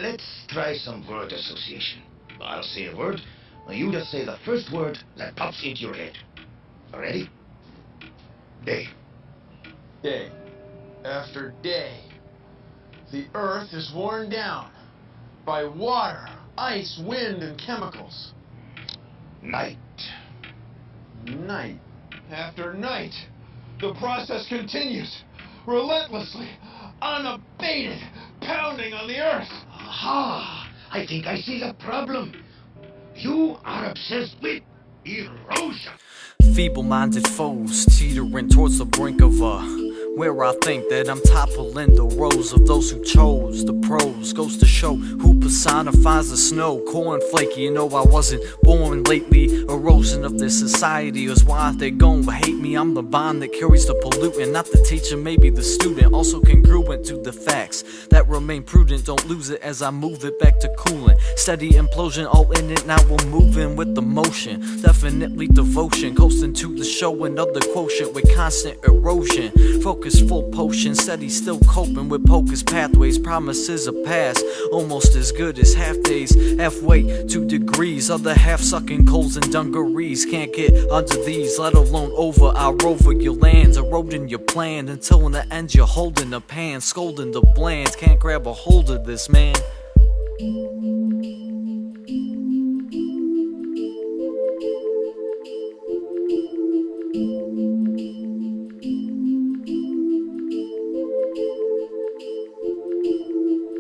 Let's try some word association. I'll say a word. You just say the first word that pops into your head. Ready? Day. Day. After day. The earth is worn down by water, ice, wind, and chemicals. Night. Night. After night, the process continues, relentlessly, unabated, pounding on the earth. Aha! I think I see the problem. You are obsessed with erosion. Feeble-minded foes teetering towards the brink of where I think that I'm toppling the rows of those who chose the pros. Goes to show who personifies the snow. Cornflakey, you know I wasn't born lately. Erosion of this society is why they gon' hate me. I'm the bond that carries the pollutant, not the teacher, maybe the student. Also congruent to the facts that remain prudent. Don't lose it as I move it back to cooling. Steady implosion, all in it, now we're moving with the motion. Definitely devotion, coasting to the show. Another quotient with constant erosion. Focus full potion, steady still coping with pocus pathways. Promises of past, almost as good as half days. Halfway, 2 degrees, other half sucking coals and dungarees. Can't get under these, let alone over. I rover your lands, eroding your plan, until in the end you're holding a pan, scolding the bland. Can't grab a hold of this, man.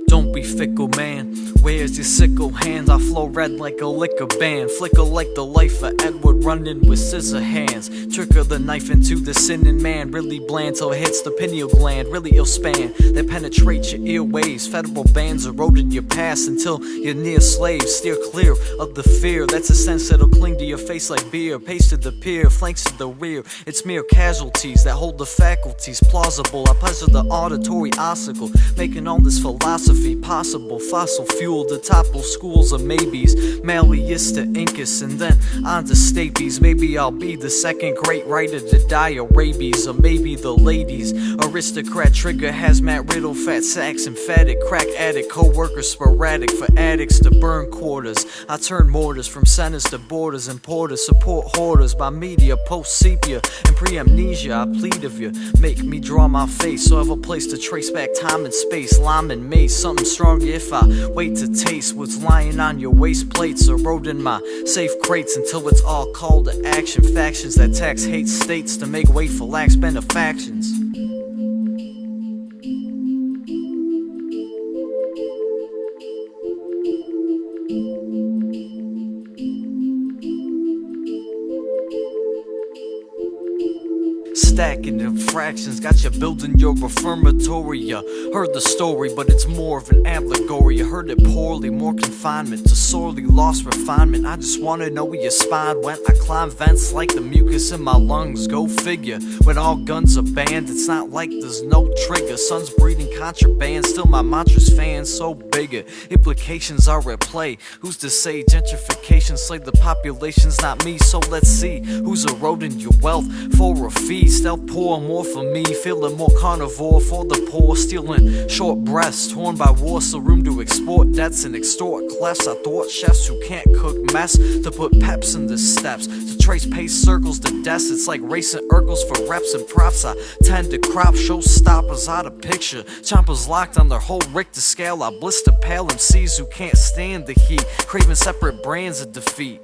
Don't be fickle, man. Where's your sickle hands? I flow red like a liquor ban. Flicker like the life of Edward running with scissor hands. Trigger the knife into the sinning man. Really bland till it hits the pineal gland. Really ill span that penetrates your earwaves. Federal bands eroding your past until you're near slaves. Steer clear of the fear. That's a sense that'll cling to your face like beer. Pace to the pier, flanks to the rear. It's mere casualties that hold the faculties plausible. I pleasure the auditory obstacle, making all this philosophy possible. Fossil fuel to topple schools of maybes. Malleus to Incas and then on to Stapes. Maybe I'll be the second great writer to die of rabies. Or maybe the ladies. Aristocrat trigger hazmat riddle fat sacks. Emphatic crack addict co-workers sporadic for addicts to burn quarters. I turn mortars from centers to borders. Importers support hoarders by media post sepia and pre-amnesia. I plead of you, make me draw my face so I have a place to trace back time and space. Lime and mace, something stronger if I wait to taste what's lying on your waist plates. Eroding my safe crates until it's all called to action. Factions that tax hate states to make way for lax benefactions. Stacking infractions, got you building your affirmatory. You heard the story, but it's more of an allegory. You heard it poorly, more confinement to sorely lost refinement. I just wanna know where your spine went. I climb vents like the mucus in my lungs. Go figure, when all guns are banned, it's not like there's no trigger. Sun's breeding contraband, still my mantra's fan so bigger. Implications are at play. Who's to say gentrification slayed the population's not me? So let's see who's eroding your wealth for a fee. Stealth pour more for me, feeling more carnivore for the poor. Stealing short breaths, torn by war, still room to export debts and extort clefts. I thought chefs who can't cook mess to put peps in the steps, to trace pace circles to deaths. It's like racing Urkels for reps and props. I tend to crop showstoppers out of picture. Chompers locked on their whole Richter scale. I blister pale MCs who can't stand the heat, craving separate brands of defeat.